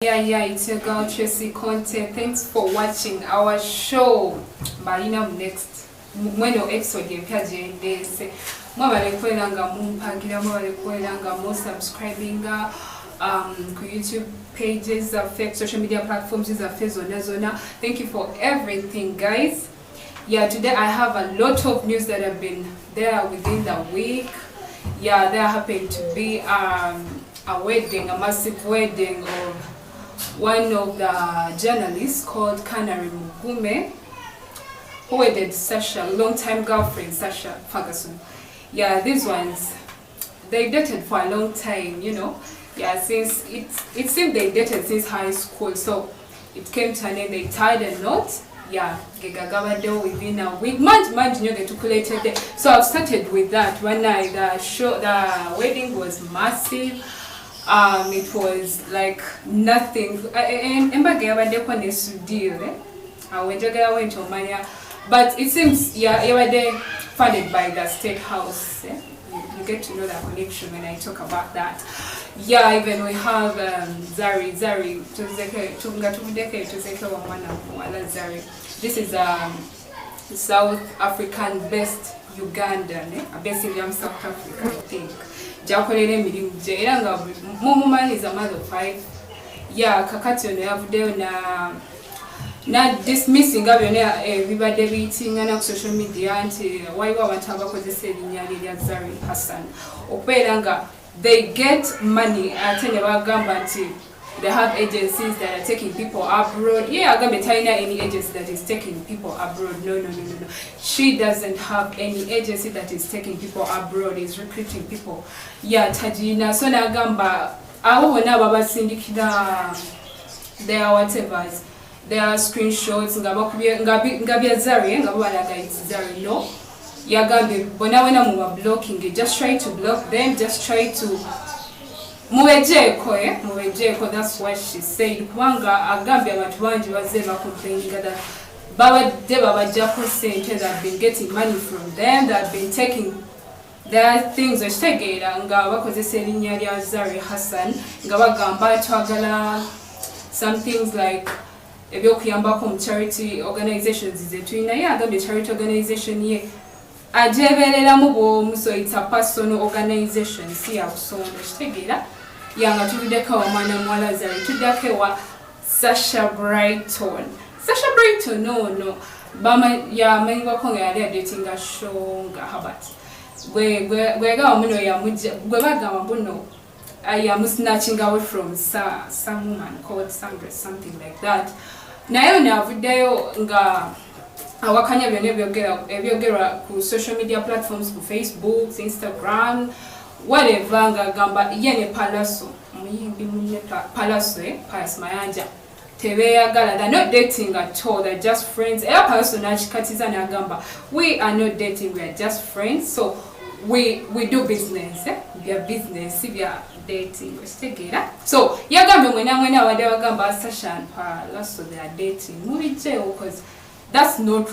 Yeah, it's your girl Tracy Conte. Thanks for watching our show. Marina next. Mweno episode yepyaje ndese. Mwabale kwelanga mumpagira, mwabale kwelanga mo subscribing ku YouTube pages, social media platforms, zona. Thank you for everything, guys. Yeah, today I have a lot of news that have been there within the week. Yeah, there happened to be a wedding, a massive wedding of one of the journalists called Canary Mugume, who wedded Sasha, long-time girlfriend Sasha Ferguson. Yeah, these ones, they dated for a long time, you know. Yeah, since it seemed they dated since high school, so it came to an end. They tied a knot. Yeah, Gegagabado within a week. Month, you know, so I've started with that. One night, the wedding was massive. It was like nothing. But it seems, yeah, you were there funded by the State House. Yeah? You get to know that connection when I talk about that. Yeah, even we have Zari. This is South African based Ugandan, based in South Africa, I think. Mumuman is a mother of 5. Yeah, kakati ono yavudeyo na dismissing everybody beating on social media anti waiwa abantu abakozesa erinnya lya Zari Hassan okweranga they get money ate ne bagamba nti they have agencies that are taking people abroad. Yeah, agambe talina any agency that is taking people abroad. No. She doesn't have any agency that is taking people abroad. Is recruiting people. Yeah, tajina. So na agamba abo bona babasindikira their whatevers. There are screenshots ngabya Zari ngabalaga it's Zari no. Yagambe bona wena mu blocking. Just try to block them. Just try to Muwejeko, that's what she said. Kwanga agambi abantu bangi bazze complaining that baba jako sente that have been getting money from them, that have been taking their things estegera nga bakozesa erinnya lya Zari Hassan nga bagamba twagala some things like ebyokuyambako mu charity organizations zetulina ye agambye charity organization ye ajebereramu bwomu, so it's a personal organization si yakusonda estegera yanga tuvideka wa mwana mwala Zari tudake wa Sasha Brighton no bama ya mengo konga yali dating a show nga habati gwe ga omuno ya mujja gwe baga mabuno I am snatching away from some woman called Sandra, something like that. Nayo na video nga awakanya byogera ku social media platforms ku Facebook, Instagram, whatever nga gamba yene pallaso muyimbi munne pallaso Palas Mayanja tebeyagala. They're not dating at all, they're just friends. Era pallaso nachikatiza na gamba we are not dating, we are just friends, so we do business. We are business, we are dating together. So yagambe mwena wade wagamba Sasha and Pallaso they are dating mubije because that's not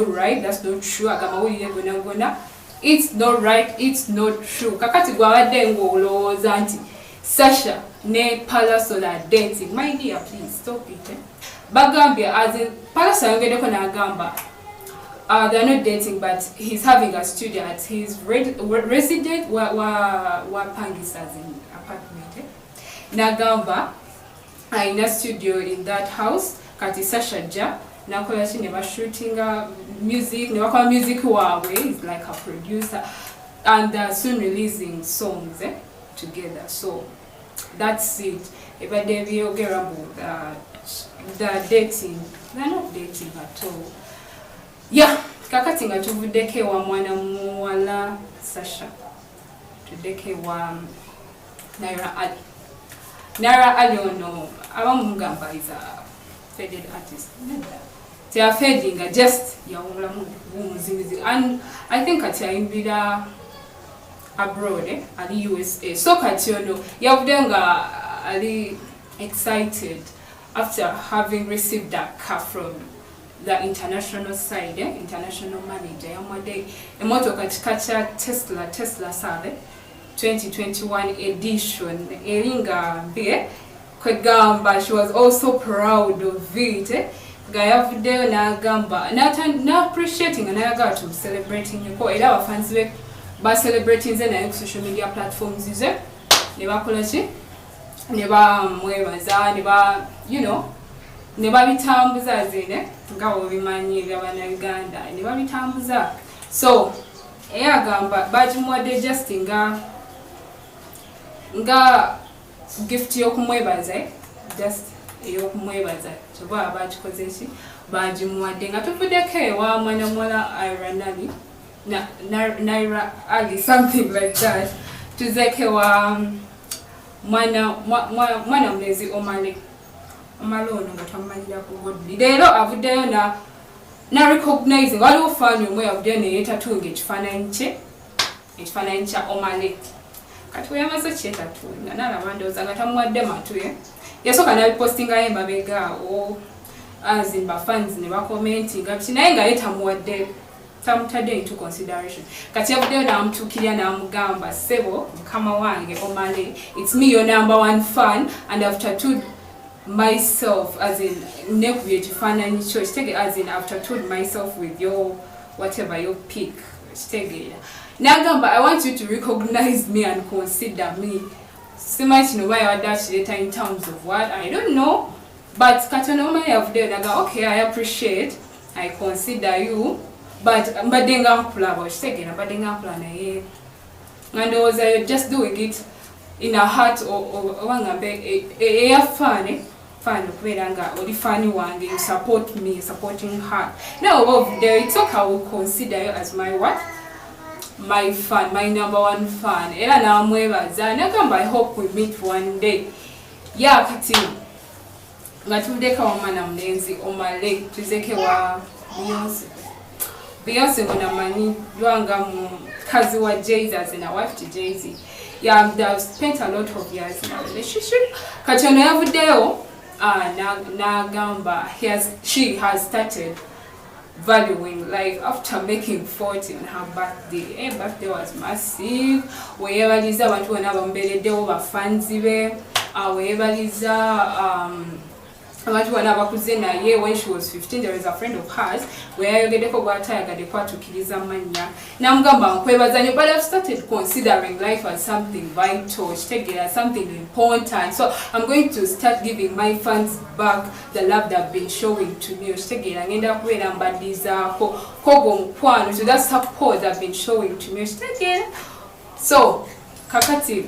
right, that's not true. Agamba wuli gona it's not right, it's not true. Kakati gwawadde ng'olowooza nti Sasha ne Pallaso are dating. My dear, please stop it. Bagambia as in Pallaso ayongeddeko n'agamba they're not dating, but he's having a studio at his resident wapangisa as in apartment. N'agamba in a studio in that house kati Sasha ja nakola chine ba shooting music ne wakwa music wawe is like a producer and they're soon releasing songs together. So that's it. Eba devi ogeramu the dating, they're not dating at all. Yeah, kakati nga tuvudeke wa mwana muwala Sasha tudeke wa Naira Ali ono abamugamba is a faded artist. They are fading, just and I think at Imbida abroad, at the USA. So Kationo, Yavdenga Ali excited after having received that car from the international side, international manager. Yamade emoto katika Tesla sale 2021 edition eringa be kwegamba she was also proud of it nga yavuddeyo n'agamba n'appreciating n'ayagala to celebrating ko era abafanzi be celebrating naye ku social media platforms ze ne bakola ki ne bamwebaza ne babitambuza zine nga obimanyi by'Abannayuganda ne babitambuza so eyagamba bagimuwadde just nga gift y'okumwebaza just ey'okumwebaza kyova bakikoze ki bagimuwadde nga tuvuddeko ewa mwana muwala Naira Ali something like that tuzeke wa mwana mlezi omale ono nga twamanyira ku godly leero avuddeyo na recognizing waliwo faani omwe yavuddeyo neyeetatunga ekifaananyi kya omale kati weyamaze kyetatunga nalaba ndowooza nga tamuwadde matuye yasooka nabipostingayo emabegaawo azimba fans ne bakomentinga kiti naye nga ye tamuwadde tamutadde into consideration kati yavuddeyo n'amutuukirira n'amugamba sebo mukama wange omale it's me your number one fan and I've tattooed myself as in nekubye ekifaananyi kyo kitege as in I've tattooed myself with your whatever your pick kitegeera n'agamba I want you to recognize me and consider me simanyi kino oba yawadde akireeta in terms of what I don't know but katono omale yavuddeyo n'agamba okay I appreciate I consider you but mbadde nga nkulaba okitegeera mbadde nga nkula naye nga ndowooza you're just doing it in a heart oba ngambe eyafaane faani okubeera nga oli faani wange you support me supporting her now oba there it's okay I will consider you as my what my fan my number one fan era namwebaza nagamba I hope we meet one day kati nga tuvuddeko omwana mulenzi omale tuzeke wa Beyonce munamanyi lwanga mukazi wa Jay-Z as in a wife to Jay-Z they've spent a lot of years in a relationship kati ono yavuddeyo n'agamba she has started valuing life after making 40 on her birthday. Her birthday was massive. Weyebaliza abantu bonna bamubeereddewo bafanzi be. Weyebaliza abantu bonna abakuze naye when she was 15 there was a friend of hers weyayogeddeko gwatayagadde kwatuukiriza mannya namugamba nkwebaza nyo but I've started considering life as something vital kitegeera something important so I'm going to start giving my fans back the love they've been showing to me kitegeera ngenda kubeera mbaddizaako kogo omukwano to that support they've been showing to me kitegeera so kakati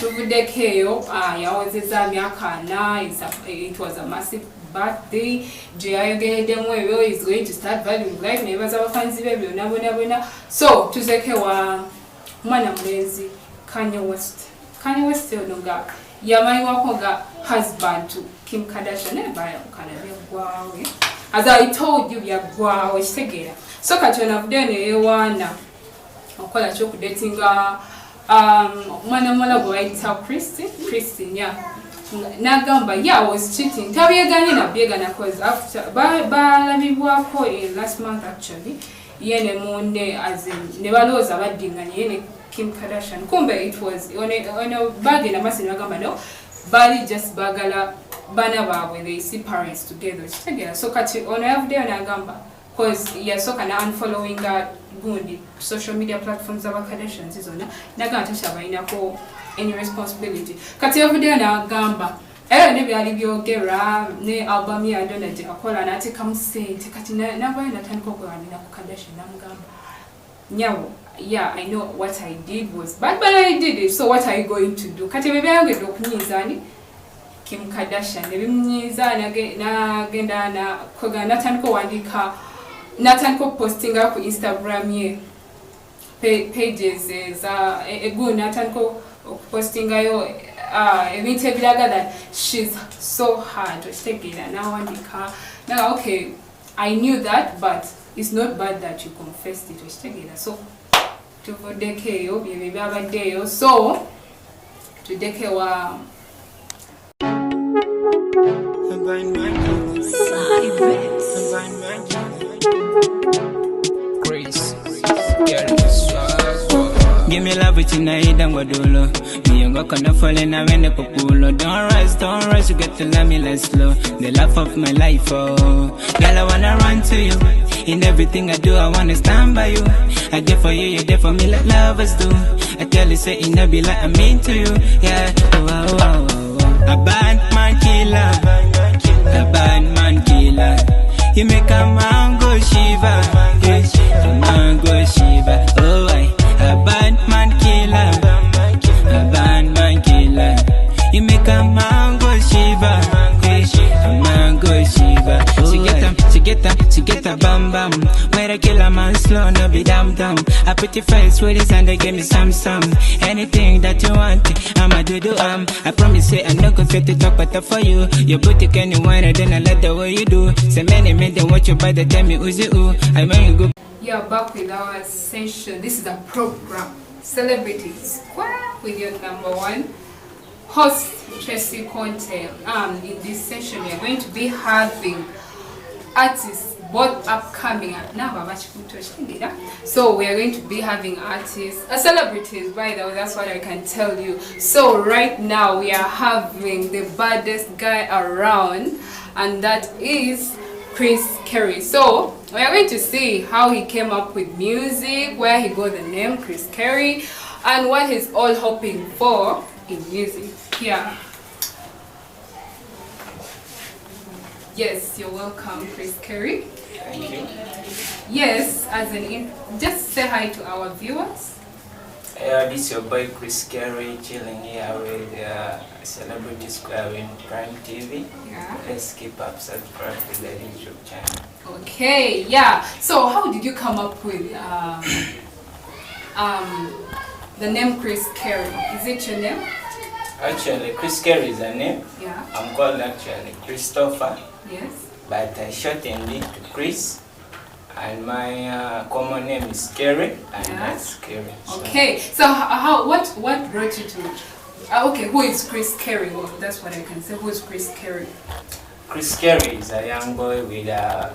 tuvuddeko eyo yawezeza myaka 4 it was a massive birthday gye yayogereddemu ebyo is going to start valuing life neyebaza abafanzi be byonna bonna so tuzeke wa mwana mulenzi Kanye West ono nga yamanyiwako nga husband to Kim Kardashian ebayamukana byaggwawe as I told you byaggwawe kitegeera so kati ono avuddeyo neyewaana okukola kyokudatinga mwana mwala gwe bayita Christine n'agamba I was cheating tabyeganye nabyegana cause after balabibwako last month actually ye ne munne as in ne balooza baddinganye ye ne Kim Kardashian kumbe it was ono bagenda amasi nebagamba no bali just bagala bana baabwe they see parents together kitegeera so kati ono yavuddeyo n'agamba cause yasooka na unfollowing gundi social media platforms aba Kardashians zonna nagamba tashabayinako any responsibility kati yavuddeyo n'agamba ne byali byogerwa ne album ya Donna gye akola n'ateekamu ssente kati navayo natandika okwewanira ku Kardashian namugamba nyawo I know what I did was bad but I did it so what are you going to do kati bebyayongedde okunyiiza ani Kim Kardashian ne bimunyiiza nagenda natandika owandiika natandika postinga ku Instagram ye pages egu natandika postingayo ebintu ebiraga that she's so hard okitegeera nawandika naga okay I knew that but it's not bad that you confessed it okitegeera so tuvuddeko eyo byebyo byabaddeyo so tuddeko ewa Give me love with you night and wadolo. You're gonna fall in a when the popular. Don't rush, you get to love me less slow. The love of my life, oh. Girl, I wanna run to you. In everything I do, I wanna stand by you. I there for you, you're there for me like lovers do. I tell you, say it be like I'm into you. Yeah, oh, oh, oh, oh. A bad man killer. A bad man killer. You make a man go shiva. A man go shiva. Oh, a bad man killer. A bad man killer. You make a man go shiva. A man go shiva. She get a bam bam. Where I kill a man slow, no be damn damn. I put your face with this and they give me some. Anything that you want, I'ma do. I promise you, I'm not gonna fit to talk better for you. Your booty can you want it, then I let the way you do. Say many men, they watch you by the time you uzi ooh. I when you go. Yeah, back with our session. This is a program, Celebrities, with your number one host, Tracy Conte. In this session, we are going to be having artists, both upcoming and now. So we are going to be having artists, celebrities, by the way, that's what I can tell you. So right now we are having the baddest guy around, and that is Chris Carey. So we are going to see how he came up with music, where he got the name Chris Carey, and what he's all hoping for in music. Yeah. Yes, you're welcome, Chris Carey. Thank you. Yes, just say hi to our viewers. This is your boy Chris Carey chilling here with Celebrity Square with Prime TV. Yeah. Let's keep up subscribe to the YouTube channel. Okay, yeah. So how did you come up with the name Chris Carey? Is it your name? Actually, Chris Carey is a name. Yeah. I'm called actually Christopher. Yes. But I shortened it to Chris. And my common name is Carey, and that's Carey. So. Okay. So what brought you to? Okay, who is Chris Carey? Well, that's what I can say. Who is Chris Carey? Chris Carey is a young boy with a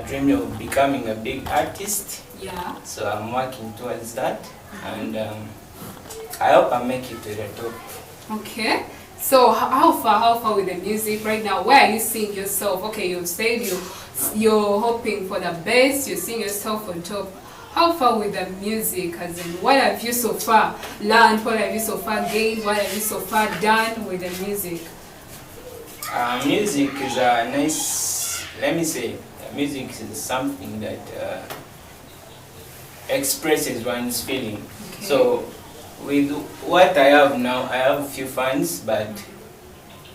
dream of becoming a big artist. Yeah. So I'm working towards that, and I hope I make it to the top. Okay. So how far with the music right now? Where are you seeing yourself? Okay, you've said you're hoping for the best. You're seeing yourself on top. How far with the music? As in, what have you so far learned? What have you so far gained? What have you so far done with the music? Music is a nice. Let me say, music is something that expresses one's feeling. Okay. So. With what I have now, I have a few fans, but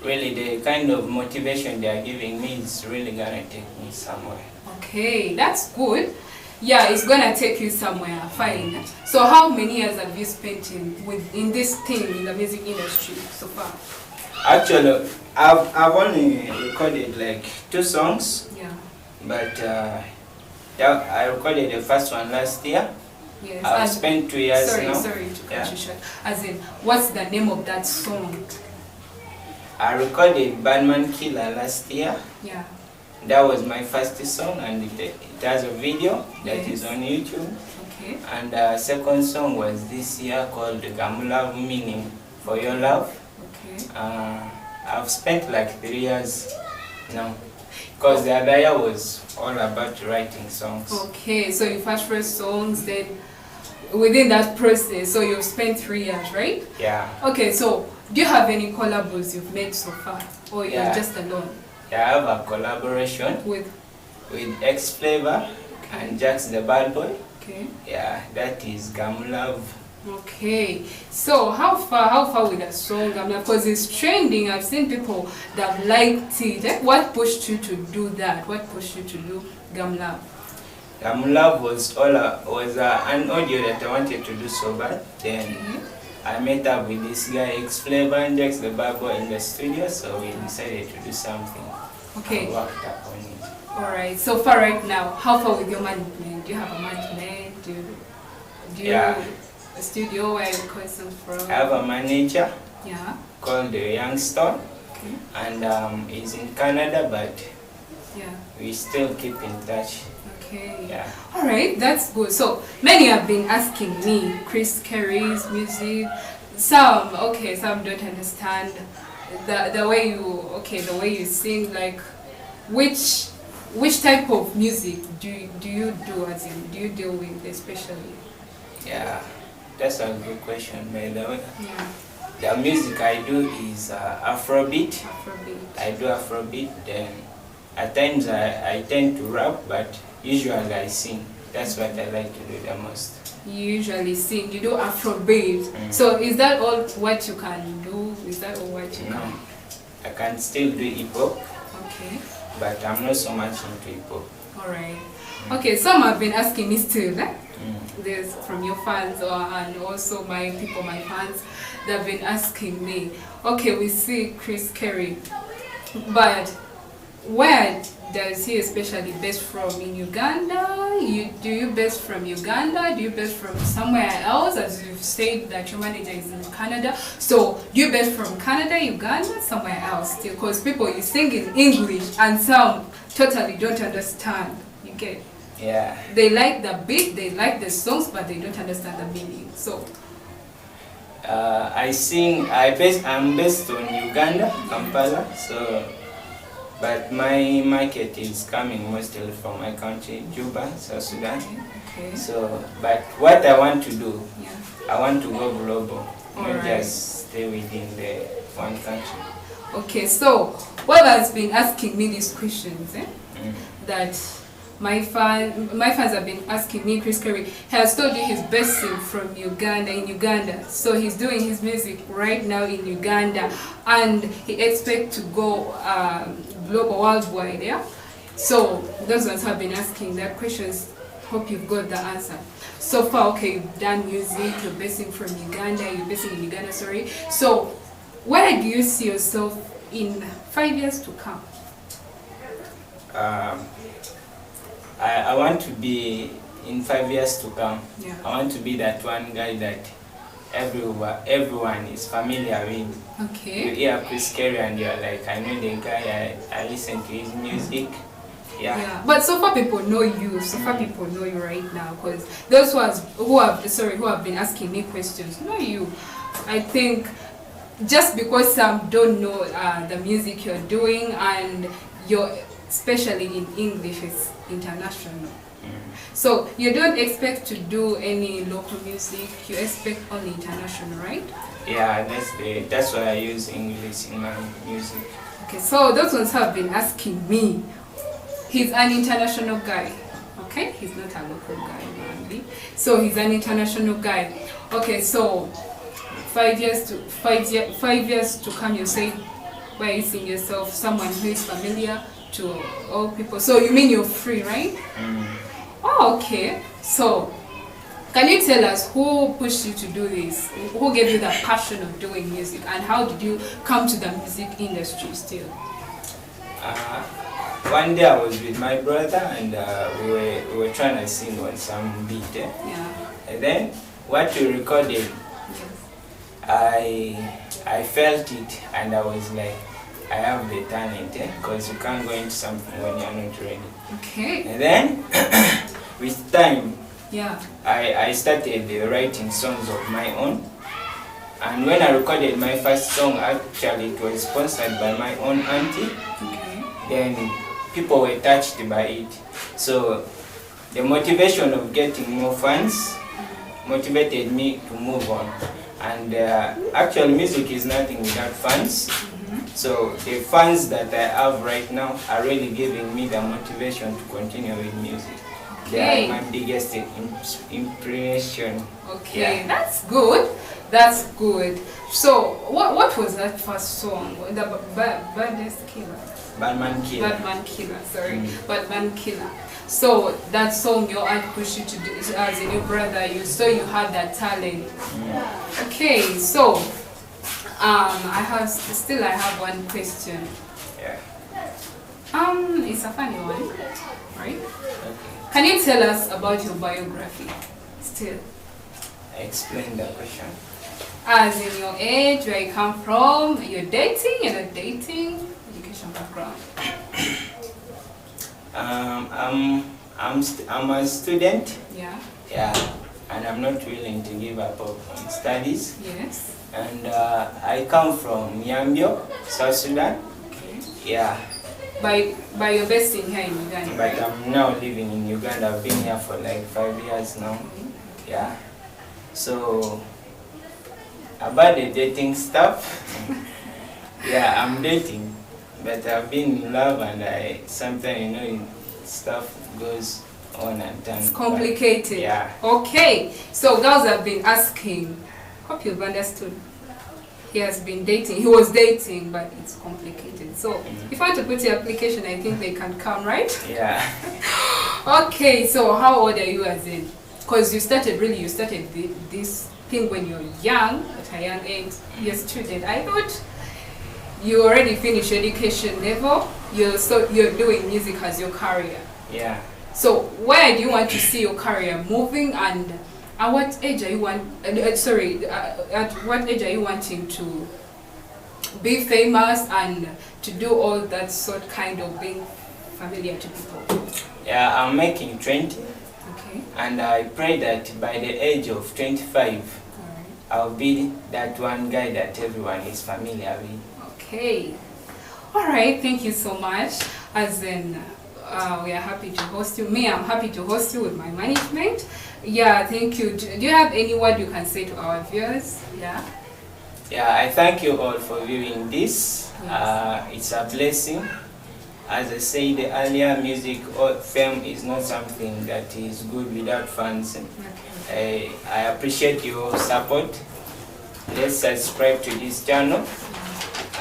really the kind of motivation they are giving me is really gonna take me somewhere. Okay, that's good. Yeah, it's gonna take you somewhere. Fine. So how many years have you spent in this thing, in the music industry so far? Actually, I've only recorded like 2 songs. Yeah. But I recorded the first one last year. Yes. I've spent 2 years now. Sorry to cut you short. As in, what's the name of that song? I recorded Badman Killer last year. Yeah. That was my first song, and it has a video that is on YouTube. Okay. And the second song was this year called Gamula Meaning for Your Love. Okay. I've spent like 3 years now. Because the other year was all about writing songs. Okay, so you first wrote songs, then within that process, so you've spent 3 years, right? Yeah. Okay, so do you have any collabs you've made so far? Or you're just alone? Yeah, I have a collaboration with X Flavor and Jax the Bad Boy. Okay. Yeah, that is Gam Love. Okay, so how far with that song? Because it's trending. I've seen people that liked it. What pushed you to do that? What pushed you to do Gam Love? Gam Love was an audio that I wanted to do so bad. Then I met up with this guy X Flavor and Jax the Bad Boy in the studio, so we decided to do something. Okay. And worked up on it. All right. So far, right now, how far with your management? Do you have a management? Do you a studio where you record songs from? I have a manager. Yeah. Called the Youngster. Okay. And he's in Canada, but we still keep in touch. Okay. Yeah. All right, that's good. So many have been asking me Chris Carey's music. some don't understand the way you sing. Like, which type of music do you do, as in, do you deal with especially? Yeah, that's a good question, by the way. Yeah. The music I do is Afrobeat. Afrobeat. I do Afrobeat. Then at times I tend to rap, but usually I sing. That's what I like to do the most. You usually sing. You do Afrobeat. So is that all what you can do? Is that all what you can? I can still do hip hop. Okay. But I'm not so much into hip hop. Alright. Okay, some have been asking me still, there's from your fans and also my fans, they've been asking me, okay, we see Chris Carey, but where does he especially based from? In Uganda? Do you based from Uganda? Do you based from somewhere else? As you've said that your manager is in Canada. So do you based from Canada, Uganda, somewhere else still? Because people, you sing in English and some totally don't understand. You get? Yeah. They like the beat, they like the songs, but they don't understand the meaning. So I'm based on Uganda, Kampala. So but my market is coming mostly from my country, Juba, South Sudan. Okay. So, but what I want to do, yeah. I want to go global, not right. just stay within the one country. Okay, so what has been asking me these questions, that my fans have been asking me, Chris Carey has told you he's based from Uganda, in Uganda. So he's doing his music right now in Uganda, and he expects to go global, worldwide, yeah? So those ones have been asking that questions. Hope you've got the answer. So far, okay, you've done music, you're based from Uganda, sorry. So where do you see yourself in 5 years to come? I want to be, in 5 years to come, yeah. I want to be that one guy that everyone is familiar with. Okay. You hear Chris Carey and you're like, I know the guy, I listen to his music. Yeah. But so far people know you. So far people know you right now, because those who have been asking me questions know you. I think just because some don't know the music you're doing, and you're especially in English, it's international. So you don't expect to do any local music, you expect only international, right? Yeah, that's why I use English in my music. Okay, so those ones have been asking me. He's an international guy, okay? He's not a local guy, normally. So he's an international guy. Okay, so 5 years to come, you say, where you see yourself, someone who is familiar to all people. So you mean you're free, right? Oh, okay. So can you tell us who pushed you to do this? Who gave you the passion of doing music, and how did you come to the music industry still? One day I was with my brother, and we were trying to sing on some beat. Yeah. And then what we recorded, I felt it, and I was like, I have the talent, because you can't go into something when you're not ready. Okay. And then with time, yeah, I started writing songs of my own. And when I recorded my first song, actually it was sponsored by my own auntie. Okay. Then people were touched by it. So the motivation of getting more fans motivated me to move on. And actually music is nothing without fans. So the fans that I have right now are really giving me the motivation to continue with music. They are my biggest impression. Okay, yeah. That's good. That's good. So what was that first song? The Baddest Killer? Badman Killer. Badman Killer, sorry. Badman Killer. So that song your aunt pushed you to do as a new brother, you had that talent. Okay, so I have one question. Yeah. It's a funny one, right? Okay. Can you tell us about your biography still? Explain the question. As in your age, where you come from, you're dating, you're not dating, education background. I'm a student. Yeah. Yeah. and I'm not willing to give up on studies. Yes. And I come from Yambio, South Sudan. Okay. Yeah. By your based in here in Uganda. But right? I'm now living in Uganda. I've been here for like 5 years now. Yeah. So about the dating stuff, yeah, I'm dating, but I've been in love, and sometimes stuff goes on and on. It's complicated. Yeah. Okay. So girls have been asking. Hope you've understood. He has been dating. He was dating, but it's complicated. So if I want to put your application, I think they can come, right? Yeah. Okay. So how old are you as in? Because you started this thing when you're young, at a young age. You're a student. I thought you already finished education level. You're doing music as your career. Yeah. So where do you want to see your career moving, and at what age are you at what age are you wanting to be famous and to do all that sort kind of being familiar to people? Yeah, I'm making 20. Okay. And I pray that by the age of 25, I'll be that one guy that everyone is familiar with. Okay. All right. Thank you so much. As in, we are happy to host you. I'm happy to host you with my management. Yeah, thank you. Do you have any word you can say to our viewers? Yeah. Yeah, I thank you all for viewing this. Yes. It's a blessing. As I said earlier, music or fame is not something that is good without fans. Okay. I appreciate your support. Let's subscribe to this channel,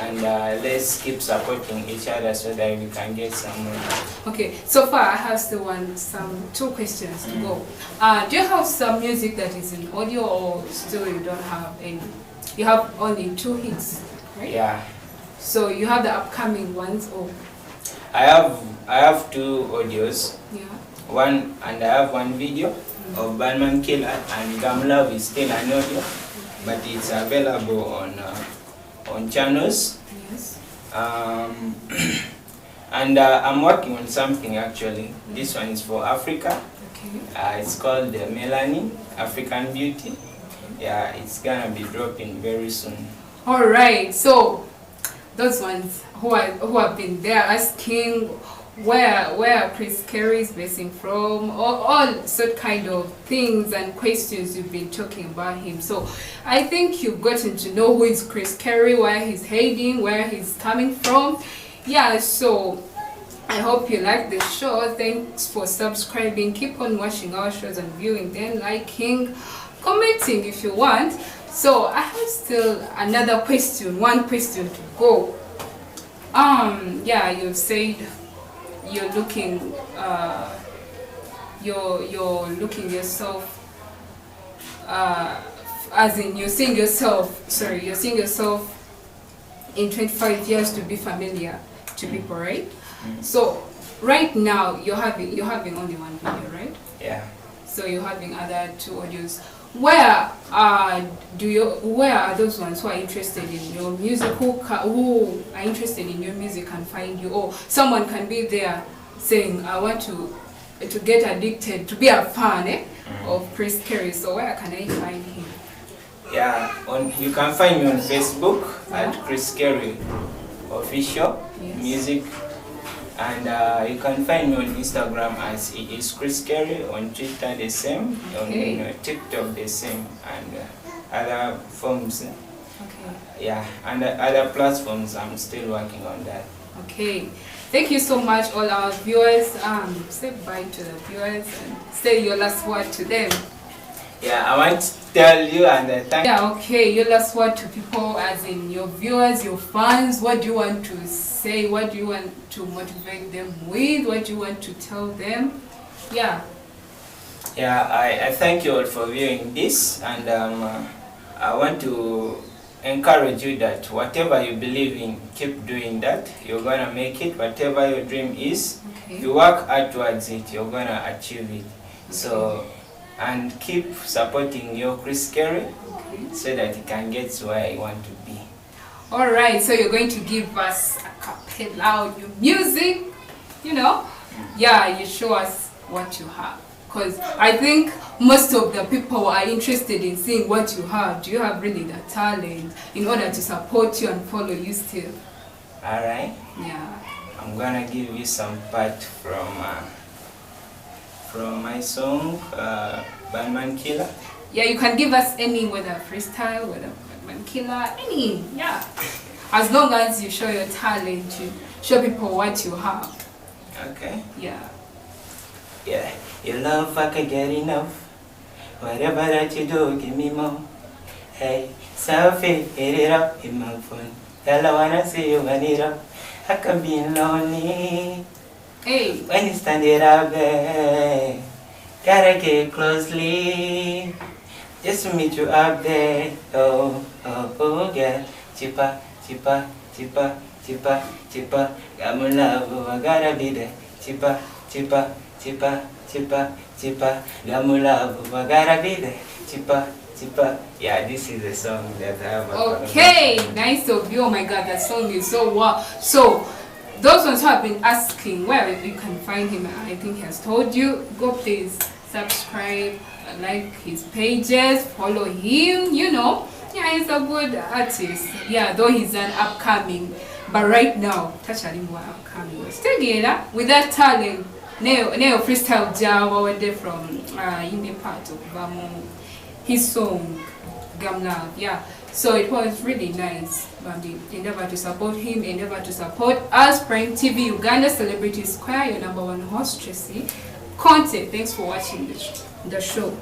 and let's keep supporting each other so that we can get somewhere. Okay, so far I have still two questions to go. Do you have some music that is in audio, or still you don't have any? You have only 2 hits, right? Yeah. So you have the upcoming ones, or? I have 2 audios. Yeah. I have 1 video of Batman Killer, and Gam Love is still an audio, but it's available on channels. Yes. And I'm working on something actually. This one is for Africa. Okay. It's called the Melanin African Beauty. Yeah, it's gonna be dropping very soon. All right. So those ones who have been there asking where Chris Carey is basing from, all sort kind of things and questions you've been talking about him. So I think you've gotten to know who is Chris Carey, where he's heading, where he's coming from. Yeah, so I hope you like the show. Thanks for subscribing. Keep on watching our shows and viewing them, liking, commenting if you want. So I have still another question, one question to go. Yeah, you've said you're looking you're looking yourself as in you're seeing yourself in 25 years to be familiar to people, right? So right now you're having only 1 video, right? Yeah. So you're having other 2 audios. Where are those ones who are interested in your music, who are interested in your music can find you, or someone can be there saying, I want to get addicted, to be a fan of Chris Carey, so where can I find him? Yeah, you can find me on Facebook at Chris Carey Official Music, and you can find me on Instagram as it is Chris Carey, on Twitter the same, on TikTok the same, and other forms. Okay. Yeah, and other platforms. I'm still working on that. Okay. Thank you so much, all our viewers. Say bye to the viewers and say your last word to them. Yeah, I want to tell you and thank you. Yeah, okay, your last word to people, as in your viewers, your fans. What do you want to say? What do you want to motivate them with? What do you want to tell them? Yeah. Yeah, I thank you all for viewing this, and I want to encourage you that whatever you believe in, keep doing that. You're gonna make it. Whatever your dream is, if you work hard towards it, you're gonna achieve it. So, and keep supporting your Chris Carey so that you can get to where you want to be. All right, so you're going to give us a cappella, your music, you know? Yeah, you show us what you have. Because I think most of the people are interested in seeing what you have. Do you have really the talent in order to support you and follow you still? Alright. Yeah. I'm gonna give you some part from my song, Batman Killer. Yeah, you can give us any, whether freestyle, whether Batman Killer, any, yeah. As long as you show your talent, you show people what you have. Okay. Yeah. Yeah. Your love, I can get enough. Whatever that you do, give me more. Hey, selfie, hit it up in my phone. Tell I wanna see you when it up. I can be lonely. Hey. When you stand it up there, gotta get closely. Just to meet you up there. Oh, oh, oh, yeah. Cheaper, cheaper, cheaper, cheaper, cheaper. Got my love, oh, I gotta be there. Cheaper, cheaper, cheaper, cheaper, cheaper. Got my love, oh, I gotta be there. Cheaper, cheaper. Yeah, this is the song that I have. Okay, nice of you. Oh my God, that song is so wow. So, those ones who have been asking where you can find him, I think he has told you. Go please subscribe, like his pages, follow him. You know, yeah, he's a good artist. Yeah, though he's an upcoming, but right now, touch him more upcoming. Still together with that talent. Neo freestyle Java were there from in the part of his song Gamla. Yeah. So it was really nice. Endeavor to support him, endeavor to support us, Prime TV Uganda Celebrity Square, your #1 host, Tracy Conte. Thanks for watching the show.